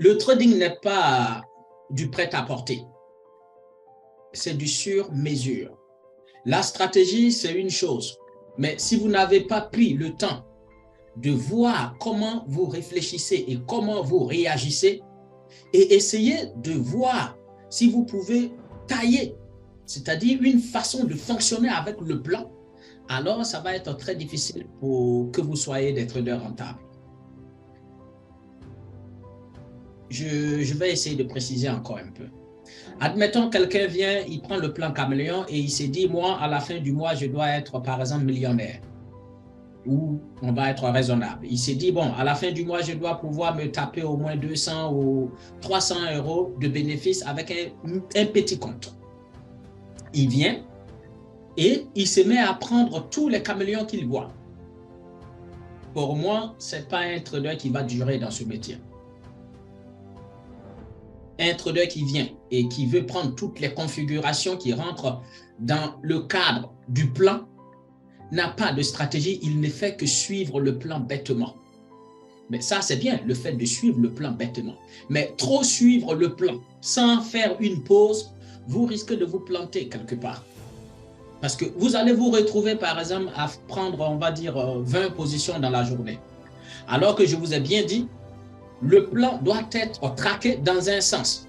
Le trading n'est pas du prêt-à-porter, c'est du sur-mesure. La stratégie, c'est une chose, mais si vous n'avez pas pris le temps de voir comment vous réfléchissez et comment vous réagissez, et essayez de voir si vous pouvez tailler, c'est-à-dire une façon de fonctionner avec le plan, alors ça va être très difficile pour que vous soyez des traders rentables. Je vais essayer de préciser encore un peu. Admettons, quelqu'un vient, il prend le plan caméléon et il s'est dit, moi, à la fin du mois, je dois être, par exemple, millionnaire. Ou on va être raisonnable. Il s'est dit, bon, à la fin du mois, je dois pouvoir me taper au moins 200 ou 300 € de bénéfices avec un petit compte. Il vient et il se met à prendre tous les caméléons qu'il voit. Pour moi, ce n'est pas un trader qui va durer dans ce métier. Un trader qui vient et qui veut prendre toutes les configurations qui rentrent dans le cadre du plan n'a pas de stratégie, il ne fait que suivre le plan bêtement. Mais ça, c'est bien, le fait de suivre le plan bêtement. Mais trop suivre le plan sans faire une pause, vous risquez de vous planter quelque part. Parce que vous allez vous retrouver, par exemple, à prendre, on va dire, 20 positions dans la journée. Alors que je vous ai bien dit, le plan doit être traqué dans un sens.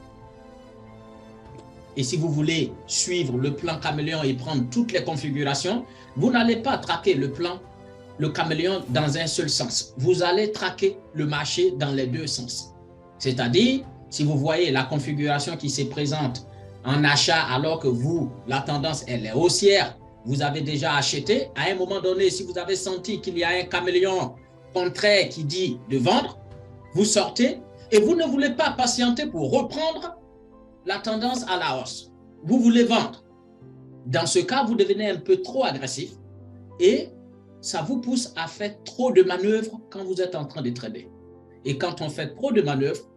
Et si vous voulez suivre le plan caméléon et prendre toutes les configurations, vous n'allez pas traquer le plan, le caméléon dans un seul sens. Vous allez traquer le marché dans les deux sens. C'est-à-dire, si vous voyez la configuration qui se présente en achat alors que vous, la tendance, elle est haussière, vous avez déjà acheté, à un moment donné, si vous avez senti qu'il y a un caméléon contraire qui dit de vendre, vous sortez et vous ne voulez pas patienter pour reprendre la tendance à la hausse. Vous voulez vendre. Dans ce cas, vous devenez un peu trop agressif et ça vous pousse à faire trop de manœuvres quand vous êtes en train de trader. Et quand on fait trop de manœuvres,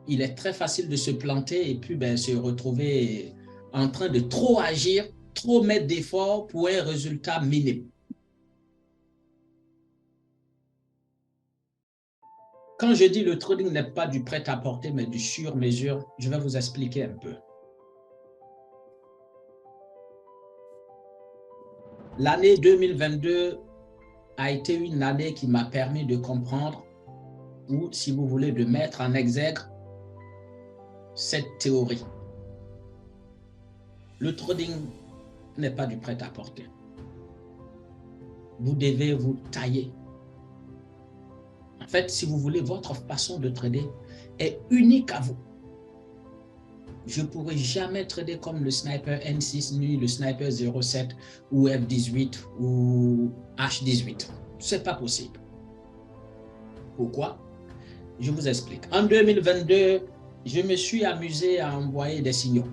il est très facile de se planter et puis se retrouver en train de trop agir, trop mettre d'efforts pour un résultat minime. Quand je dis le trading n'est pas du prêt-à-porter, mais du sur-mesure, je vais vous expliquer un peu. L'année 2022 a été une année qui m'a permis de comprendre, ou si vous voulez, de mettre en exergue cette théorie. Le trading n'est pas du prêt-à-porter. Vous devez vous tailler. En fait, si vous voulez, votre façon de trader est unique à vous. Je ne pourrai jamais trader comme le sniper N6 ni le sniper 07 ou F18 ou H18. Ce n'est pas possible. Pourquoi? Je vous explique. En 2022, je me suis amusé à envoyer des signaux.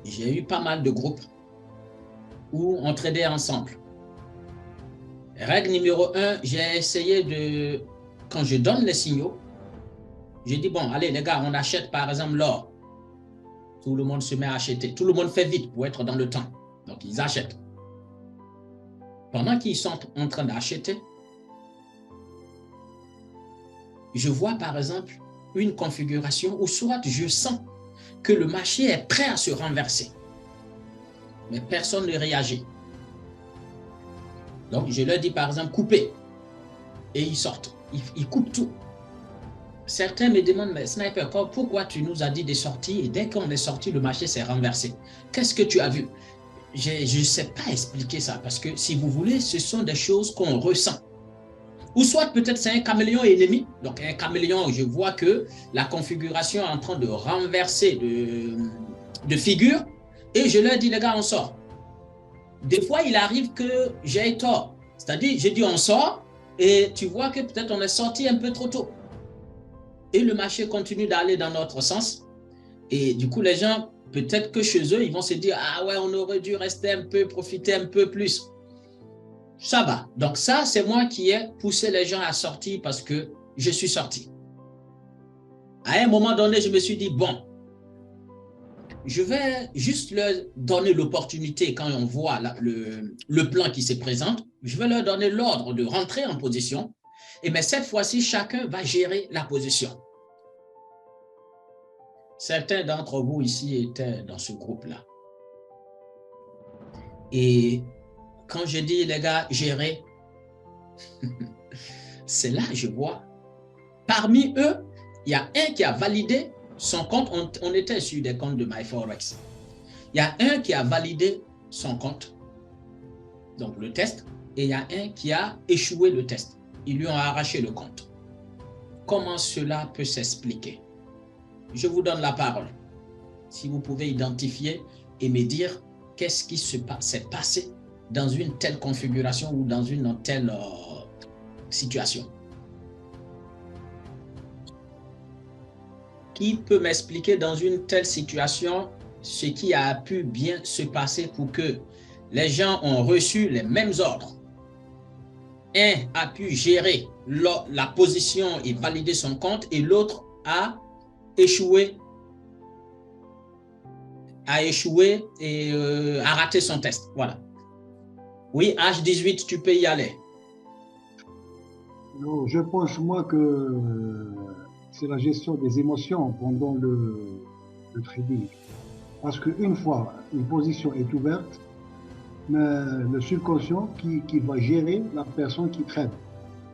J'ai eu pas mal de groupes où on tradait ensemble. Règle numéro 1, j'ai essayé de, quand je donne les signaux, j'ai dit, bon, allez les gars, on achète par exemple l'or. Tout le monde se met à acheter. Tout le monde fait vite pour être dans le temps. Donc, ils achètent. Pendant qu'ils sont en train d'acheter, je vois par exemple une configuration où soit je sens que le marché est prêt à se renverser. Mais personne ne réagit. Donc, je leur dis par exemple, coupez. Et ils sortent. Ils coupent tout. Certains me demandent, mais Sniper, pourquoi tu nous as dit de sortir et dès qu'on est sorti, le marché s'est renversé? Qu'est-ce que tu as vu? Je ne sais pas expliquer ça parce que si vous voulez, ce sont des choses qu'on ressent. Ou soit peut-être c'est un caméléon ennemi. Donc un caméléon, je vois que la configuration est en train de renverser de figure et je leur dis, les gars, on sort. Des fois, il arrive que j'ai tort. C'est-à-dire, je dis on sort et tu vois que peut-être on est sorti un peu trop tôt. Et le marché continue d'aller dans notre sens. Et du coup, les gens, peut-être que chez eux, ils vont se dire, ah ouais, on aurait dû rester un peu, profiter un peu plus. Ça va. Donc ça, c'est moi qui ai poussé les gens à sortir parce que je suis sorti. À un moment donné, je me suis dit, bon, je vais juste leur donner l'opportunité quand on voit le plan qui se présente, je vais leur donner l'ordre de rentrer en position Mais cette fois-ci, chacun va gérer la position. Certains d'entre vous ici étaient dans ce groupe-là. Et quand je dis, les gars, gérer, c'est là que je vois. Parmi eux, il y a un qui a validé son compte. On était sur des comptes de MyForex. Il y a un qui a validé son compte, donc le test, et il y a un qui a échoué le test. Ils lui ont arraché le compte. Comment cela peut s'expliquer? Je vous donne la parole. Si vous pouvez identifier et me dire qu'est-ce qui s'est passé dans une telle configuration ou dans une telle situation. Qui peut m'expliquer dans une telle situation ce qui a pu bien se passer pour que les gens ont reçu les mêmes ordres? Un a pu gérer la position et valider son compte et l'autre a échoué et a raté son test. Voilà. Oui, H18, tu peux y aller. Non, je pense, moi, que c'est la gestion des émotions pendant le trading. Parce qu'une fois une position est ouverte, le subconscient qui va gérer la personne qui trade.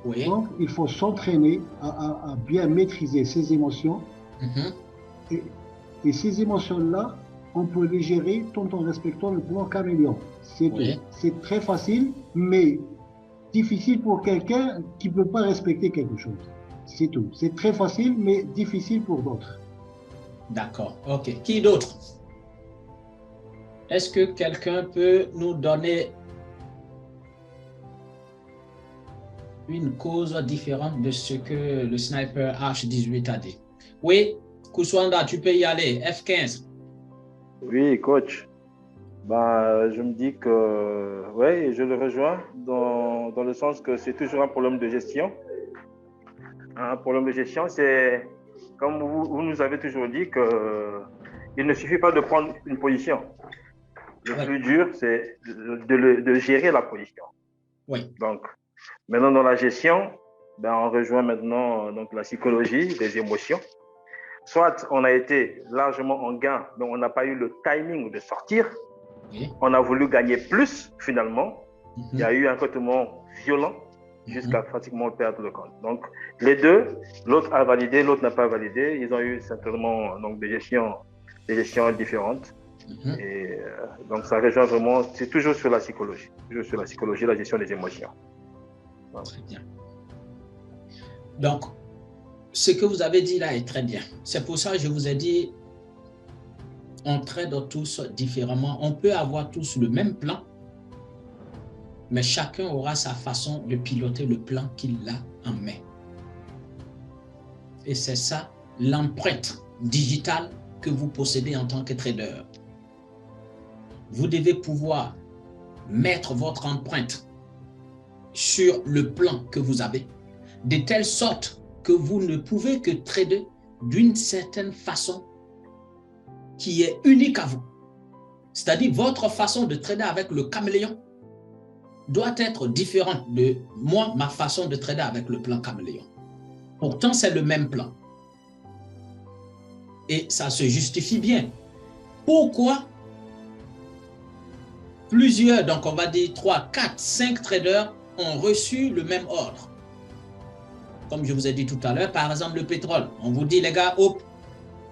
Oui. Donc, il faut s'entraîner à bien maîtriser ses émotions. Et ces émotions-là, on peut les gérer tout en respectant le plan caméléon. C'est tout. C'est très facile, mais difficile pour quelqu'un qui ne peut pas respecter quelque chose. C'est tout. C'est très facile, mais difficile pour d'autres. D'accord. OK. Qui d'autre? Est-ce que quelqu'un peut nous donner une cause différente de ce que le sniper H18 a dit? Oui, Kouswanda, tu peux y aller. F15. Oui, coach. Je me dis que, ouais, je le rejoins dans le sens que c'est toujours un problème de gestion. Un problème de gestion, c'est, comme vous nous avez toujours dit, qu'il ne suffit pas de prendre une position. Le plus dur, c'est de gérer la position. Oui. Donc, maintenant, dans la gestion, on rejoint maintenant donc, la psychologie des émotions. Soit on a été largement en gain, mais on n'a pas eu le timing de sortir. Oui. On a voulu gagner plus, finalement. Il y a eu un comportement violent jusqu'à pratiquement perdre le compte. Donc, les deux, l'autre a validé, l'autre n'a pas validé. Ils ont eu certainement donc, des gestions différentes. Et donc, ça rejoint vraiment, c'est toujours sur la psychologie. Toujours sur la psychologie, la gestion des émotions. Voilà. Très bien. Donc, ce que vous avez dit là est très bien. C'est pour ça que je vous ai dit, on trade tous différemment. On peut avoir tous le même plan, mais chacun aura sa façon de piloter le plan qu'il a en main. Et c'est ça l'empreinte digitale que vous possédez en tant que trader. Vous devez pouvoir mettre votre empreinte sur le plan que vous avez, de telle sorte que vous ne pouvez que trader d'une certaine façon qui est unique à vous. C'est-à-dire votre façon de trader avec le caméléon doit être différente de moi, ma façon de trader avec le plan caméléon. Pourtant, c'est le même plan. Et ça se justifie bien. Pourquoi plusieurs, donc on va dire 3, 4, 5 traders ont reçu le même ordre? Comme je vous ai dit tout à l'heure, par exemple le pétrole. On vous dit les gars, hop,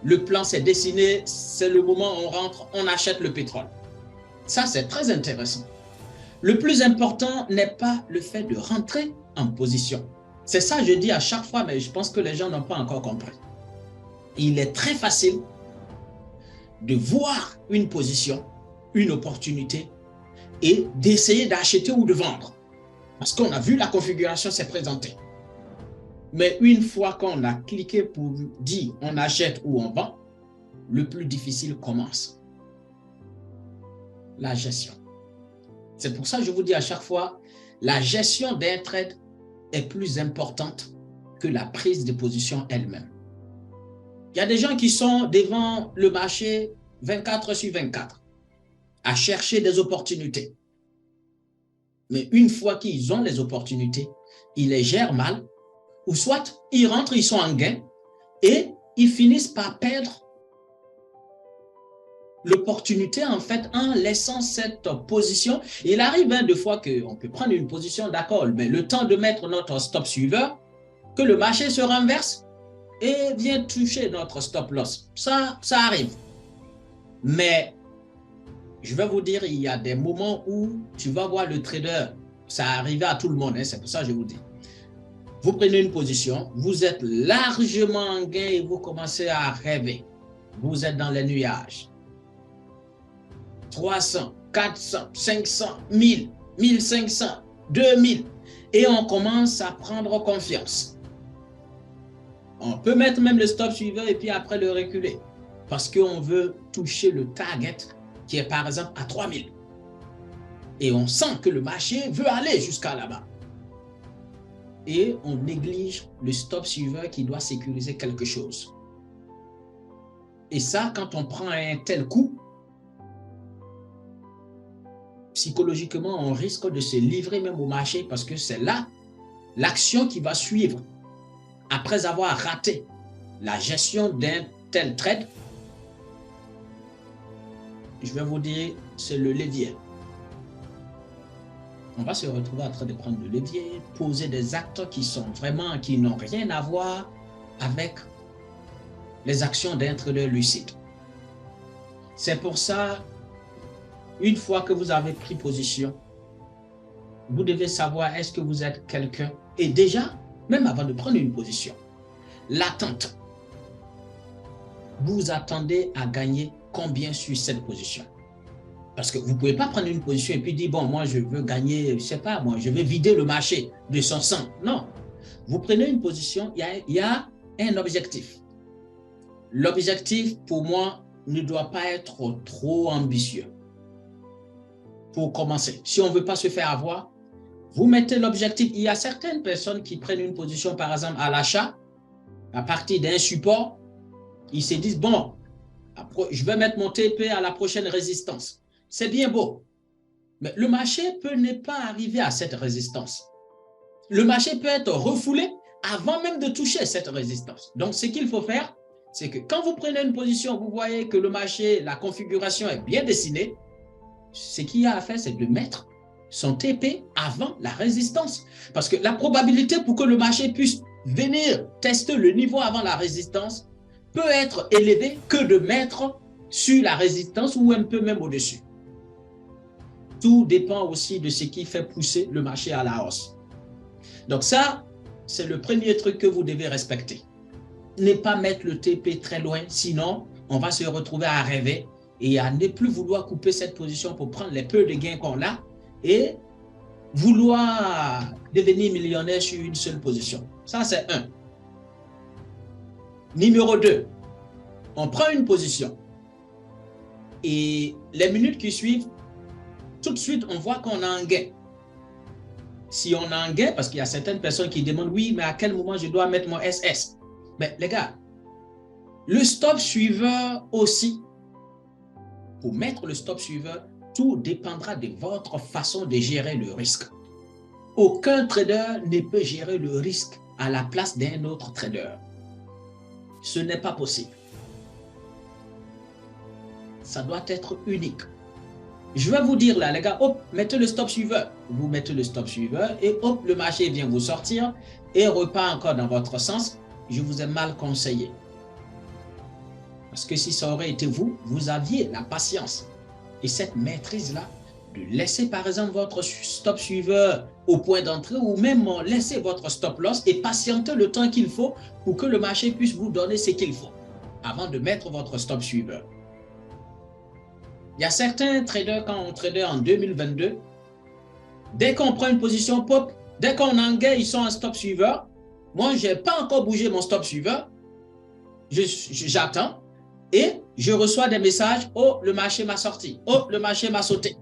le plan s'est dessiné, c'est le moment où on rentre, on achète le pétrole. Ça, c'est très intéressant. Le plus important n'est pas le fait de rentrer en position. C'est ça que je dis à chaque fois, mais je pense que les gens n'ont pas encore compris. Il est très facile de voir une position, une opportunité et d'essayer d'acheter ou de vendre. Parce qu'on a vu la configuration s'est présentée. Mais une fois qu'on a cliqué pour dire on achète ou on vend, le plus difficile commence. La gestion. C'est pour ça que je vous dis à chaque fois, la gestion d'un trade est plus importante que la prise de position elle-même. Il y a des gens qui sont devant le marché 24 sur 24 à chercher des opportunités. Mais une fois qu'ils ont les opportunités, ils les gèrent mal ou soit ils rentrent, ils sont en gain et ils finissent par perdre l'opportunité en fait en laissant cette position. Il arrive des fois qu'on peut prendre une position, d'accord, mais le temps de mettre notre stop suiveur, que le marché se renverse et vient toucher notre stop loss. Ça arrive. Mais je vais vous dire, il y a des moments où tu vas voir le trader, ça arrive à tout le monde, hein, c'est pour ça que je vous dis. Vous prenez une position, vous êtes largement en gain et vous commencez à rêver. Vous êtes dans les nuages. 300, 400, 500, 1000, 1500, 2000. Et on commence à prendre confiance. On peut mettre même le stop suivant et puis après le reculer. Parce qu'on veut toucher le target qui est par exemple à 3000. Et on sent que le marché veut aller jusqu'à là-bas. Et on néglige le stop suivant qui doit sécuriser quelque chose. Et ça, quand on prend un tel coup, psychologiquement, on risque de se livrer même au marché parce que c'est là l'action qui va suivre. Après avoir raté la gestion d'un tel trade, je vais vous dire, c'est le levier. On va se retrouver en train de prendre le levier, poser des actes qui n'ont rien à voir avec les actions d'un trader lucide. C'est pour ça, une fois que vous avez pris position, vous devez savoir est-ce que vous êtes quelqu'un. Et déjà, même avant de prendre une position, l'attente. Vous attendez à gagner combien sur cette position? Parce que vous ne pouvez pas prendre une position et puis dire, bon, moi, je veux gagner, je ne sais pas, moi, je vais vider le marché de son sang. Non. Vous prenez une position, il y a un objectif. L'objectif, pour moi, ne doit pas être trop ambitieux. Pour commencer, si on ne veut pas se faire avoir, vous mettez l'objectif. Il y a certaines personnes qui prennent une position, par exemple, à l'achat, à partir d'un support, ils se disent, bon, je vais mettre mon TP à la prochaine résistance. C'est bien beau, mais le marché peut ne pas arriver à cette résistance. Le marché peut être refoulé avant même de toucher cette résistance. Donc, ce qu'il faut faire, c'est que quand vous prenez une position, vous voyez que le marché, la configuration est bien dessinée, ce qu'il y a à faire, c'est de mettre son TP avant la résistance. Parce que la probabilité pour que le marché puisse venir tester le niveau avant la résistance peut être élevée que de mettre sur la résistance ou un peu même au-dessus. Tout dépend aussi de ce qui fait pousser le marché à la hausse. Donc ça, c'est le premier truc que vous devez respecter. Ne pas mettre le TP très loin, sinon on va se retrouver à rêver et à ne plus vouloir couper cette position pour prendre les peu de gains qu'on a et vouloir devenir millionnaire sur une seule position. Ça, c'est un. Numéro 2, on prend une position et les minutes qui suivent, tout de suite, on voit qu'on a un gain. Si on a un gain, parce qu'il y a certaines personnes qui demandent, oui, mais à quel moment je dois mettre mon SS? Mais les gars, le stop suiveur aussi, pour mettre le stop suiveur, tout dépendra de votre façon de gérer le risque. Aucun trader ne peut gérer le risque à la place d'un autre trader. Ce n'est pas possible. Ça doit être unique. Je vais vous dire là, les gars, hop, mettez le stop suiveur. Vous mettez le stop suiveur et hop, le marché vient vous sortir et repart encore dans votre sens. Je vous ai mal conseillé. Parce que si ça aurait été vous, vous aviez la patience et cette maîtrise-là de laisser par exemple votre stop suiveur au point d'entrée ou même laisser votre stop loss et patienter le temps qu'il faut pour que le marché puisse vous donner ce qu'il faut avant de mettre votre stop suiveur. Il y a certains traders, quand on tradait en 2022, dès qu'on prend une position pop, dès qu'on en gain, ils sont en stop suiveur. Moi, je n'ai pas encore bougé mon stop suiveur. J'attends et je reçois des messages. Oh, le marché m'a sorti. Oh, le marché m'a sauté.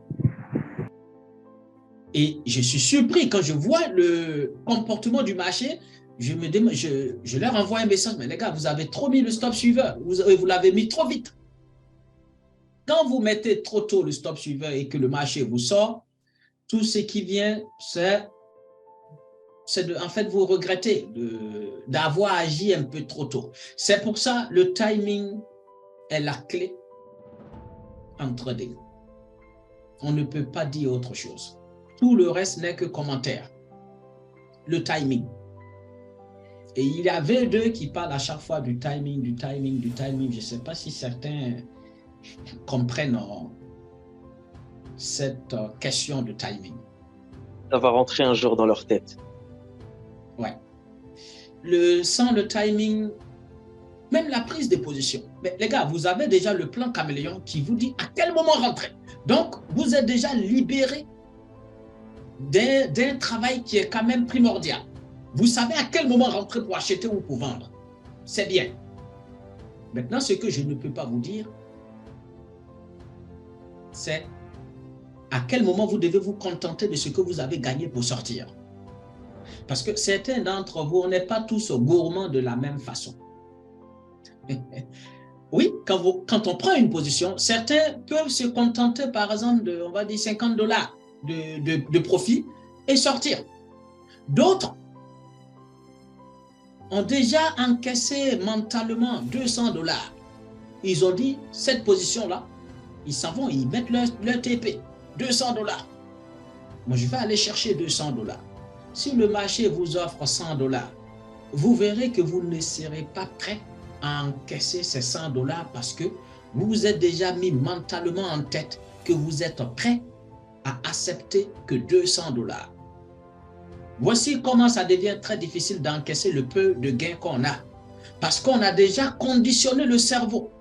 Et je suis surpris quand je vois le comportement du marché. Je leur envoie un message. Mais les gars, vous avez trop mis le stop suiveur. Vous l'avez mis trop vite. Quand vous mettez trop tôt le stop suiveur et que le marché vous sort, tout ce qui vient, c'est en fait, vous regrettez d'avoir agi un peu trop tôt. C'est pour ça le timing est la clé en trading. On ne peut pas dire autre chose. Tout le reste n'est que commentaire. Le timing. Et il y avait deux qui parlent à chaque fois du timing, du timing, du timing. Je ne sais pas si certains comprennent cette question de timing. Ça va rentrer un jour dans leur tête. Ouais. Sans le timing, même la prise de position. Mais les gars, vous avez déjà le plan caméléon qui vous dit à quel moment rentrer. Donc, vous êtes déjà libéré d'un travail qui est quand même primordial. Vous savez à quel moment rentrer pour acheter ou pour vendre. C'est bien. Maintenant, ce que je ne peux pas vous dire, c'est à quel moment vous devez vous contenter de ce que vous avez gagné pour sortir. Parce que certains d'entre vous, on n'est pas tous gourmands de la même façon. Oui, quand on prend une position, certains peuvent se contenter, par exemple, de, on va dire, $50 de profit et sortir. D'autres ont déjà encaissé mentalement $200. Ils ont dit, cette position-là, ils s'en vont, ils mettent leur TP, $200. Moi, je vais aller chercher $200. Si le marché vous offre $100, vous verrez que vous ne serez pas prêt à encaisser ces $100 parce que vous vous êtes déjà mis mentalement en tête que vous êtes prêt à accepter que $200. Voici comment ça devient très difficile d'encaisser le peu de gains qu'on a. Parce qu'on a déjà conditionné le cerveau.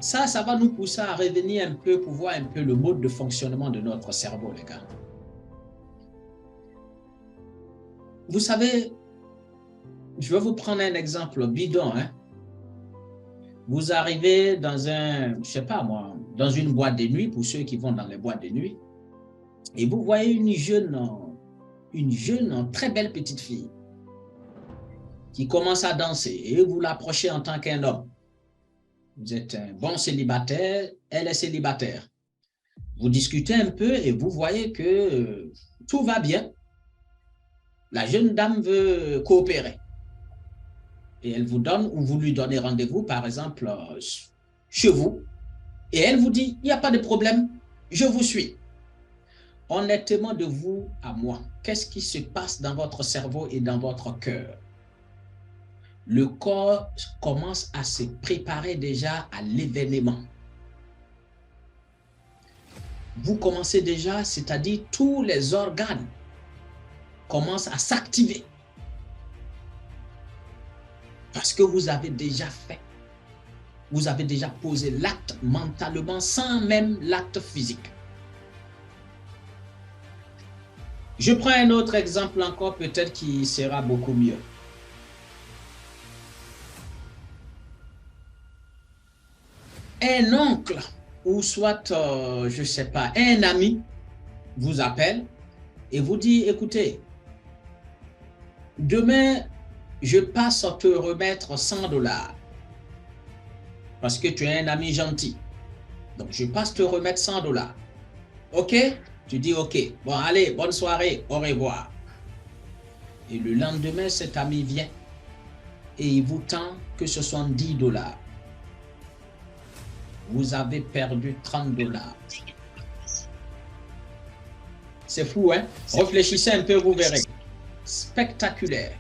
Ça va nous pousser à revenir un peu pour voir un peu le mode de fonctionnement de notre cerveau, les gars. Vous savez, je vais vous prendre un exemple bidon. Hein? Vous arrivez dans je sais pas moi, dans une boîte de nuit, pour ceux qui vont dans les boîtes de nuit, et vous voyez une jeune, très belle petite fille qui commence à danser et vous l'approchez en tant qu'un homme. Vous êtes un bon célibataire, elle est célibataire. Vous discutez un peu et vous voyez que tout va bien. La jeune dame veut coopérer. Et elle vous donne ou vous lui donnez rendez-vous, par exemple, chez vous. Et elle vous dit, il n'y a pas de problème, je vous suis. Honnêtement, de vous à moi, qu'est-ce qui se passe dans votre cerveau et dans votre cœur? Le corps commence à se préparer déjà à l'événement. Vous commencez déjà, c'est-à-dire tous les organes commencent à s'activer. Parce que vous avez déjà fait, vous avez déjà posé l'acte mentalement sans même l'acte physique. Je prends un autre exemple encore, peut-être qui sera beaucoup mieux. Un oncle ou soit, je ne sais pas, un ami vous appelle et vous dit, écoutez, demain, je passe te remettre $100 parce que tu es un ami gentil. Donc, je passe te remettre $100. OK? Tu dis OK. Bon, allez, bonne soirée, au revoir. Et le lendemain, cet ami vient et il vous tend que ce sont $10. Vous avez perdu $30. C'est fou, hein? Réfléchissez un peu, vous verrez. Spectaculaire.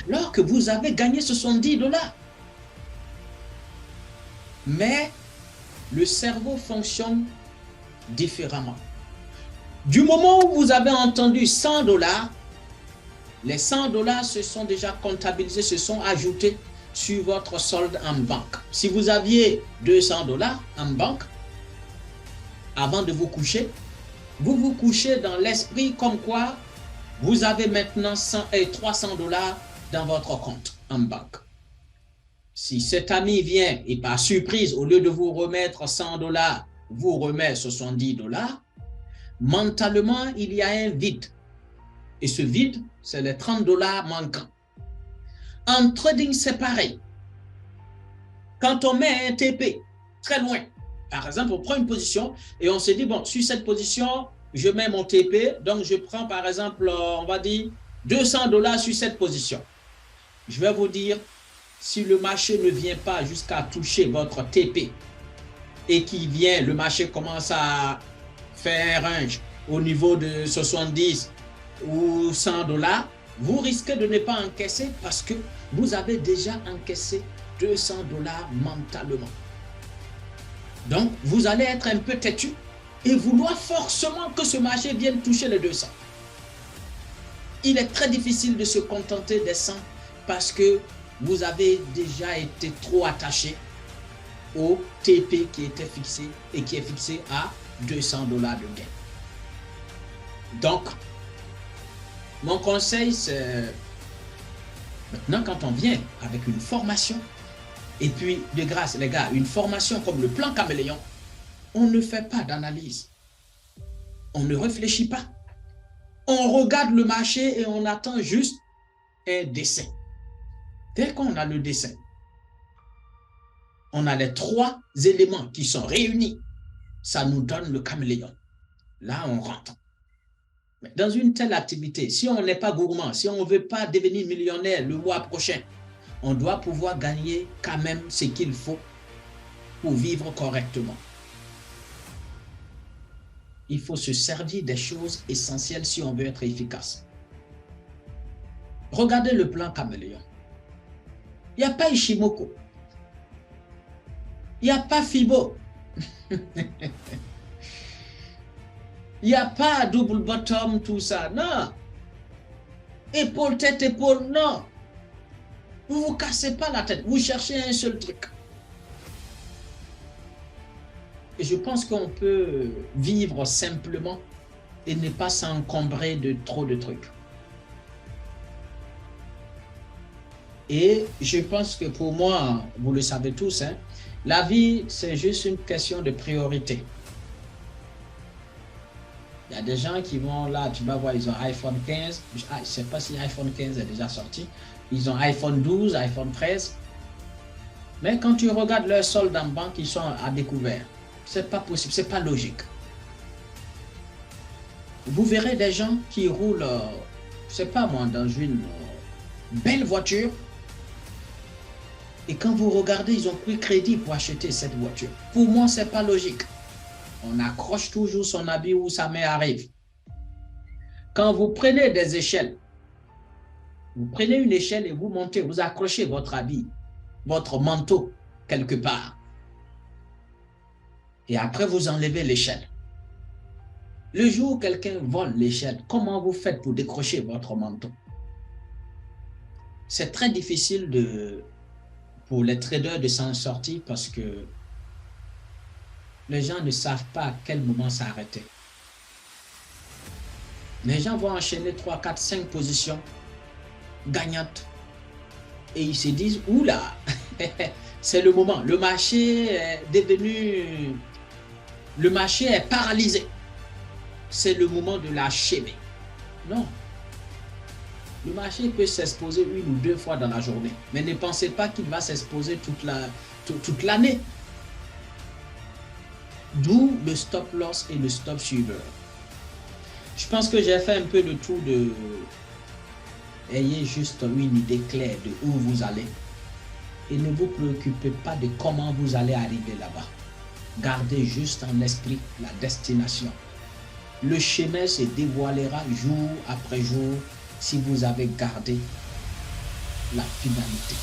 Alors que vous avez gagné $70. Mais le cerveau fonctionne différemment. Du moment où vous avez entendu $100, les $100 se sont déjà comptabilisés, se sont ajoutés sur votre solde en banque. Si vous aviez $200 en banque, avant de vous coucher, vous vous couchez dans l'esprit comme quoi vous avez maintenant $300 dans votre compte en banque. Si cet ami vient et par surprise, au lieu de vous remettre $100, vous remet $70, mentalement, il y a un vide. Et ce vide, c'est les $30 manquants. En trading, c'est pareil. Quand on met un TP très loin, Par exemple, on prend une position et on se dit, bon, sur cette position, je mets mon TP, donc je prends par exemple, on va dire, $200 sur cette position. Je vais vous dire, si le marché ne vient pas jusqu'à toucher votre TP et qui vient, le marché commence à faire un range au niveau de 70 ou $100, vous risquez de ne pas encaisser parce que vous avez déjà encaissé $200 mentalement. Donc, vous allez être un peu têtu et vouloir forcément que ce marché vienne toucher les 200. Il est très difficile de se contenter des 100 parce que vous avez déjà été trop attaché au TP qui était fixé et qui est fixé à $200 de gain. Donc, mon conseil, c'est maintenant quand on vient avec une formation, et puis de grâce les gars, une formation comme le plan caméléon, on ne fait pas d'analyse, on ne réfléchit pas, on regarde le marché et on attend juste un dessin. Dès qu'on a le dessin, on a les 3 éléments qui sont réunis, ça nous donne le caméléon. Là, on rentre. Mais dans une telle activité, si on n'est pas gourmand, si on ne veut pas devenir millionnaire le mois prochain, on doit pouvoir gagner quand même ce qu'il faut pour vivre correctement. Il faut se servir des choses essentielles si on veut être efficace. Regardez le plan caméléon. Il n'y a pas Ishimoku. Il n'y a pas Fibo. Il n'y a pas double bottom, tout ça. Non. Épaule, tête, épaule, non. Vous ne vous cassez pas la tête. Vous cherchez un seul truc. Et je pense qu'on peut vivre simplement et ne pas s'encombrer de trop de trucs. Et je pense que pour moi, vous le savez tous, hein, la vie, c'est juste une question de priorité. Il y a des gens qui vont là, tu vas voir, ils ont iPhone 15. Je ne sais pas si iPhone 15 est déjà sorti. Ils ont iPhone 12, iPhone 13. Mais quand tu regardes leur solde en banque, ils sont à découvert. Ce n'est pas possible, ce n'est pas logique. Vous verrez des gens qui roulent, je ne sais pas moi, dans une belle voiture. Et quand vous regardez, ils ont pris crédit pour acheter cette voiture. Pour moi, ce n'est pas logique. On accroche toujours son habit où sa mère arrive. Quand vous prenez des échelles, vous prenez une échelle et vous montez, vous accrochez votre habit, votre manteau quelque part. Et après, vous enlevez l'échelle. Le jour où quelqu'un vole l'échelle, comment vous faites pour décrocher votre manteau? C'est très difficile pour les traders de s'en sortir parce que les gens ne savent pas à quel moment s'arrêter. Les gens vont enchaîner 3, 4, 5 positions gagnantes et ils se disent, oula, c'est le moment. Le marché est devenu, le marché est paralysé. C'est le moment de lâcher. Non. Le marché peut s'exposer 1 ou 2 fois dans la journée, mais ne pensez pas qu'il va s'exposer toute l'année. D'où le stop loss et le stop suiveur. Je pense que j'ai fait un peu le tour de... Ayez juste une idée claire de où vous allez. Et ne vous préoccupez pas de comment vous allez arriver là-bas. Gardez juste en esprit la destination. Le chemin se dévoilera jour après jour si vous avez gardé la finalité.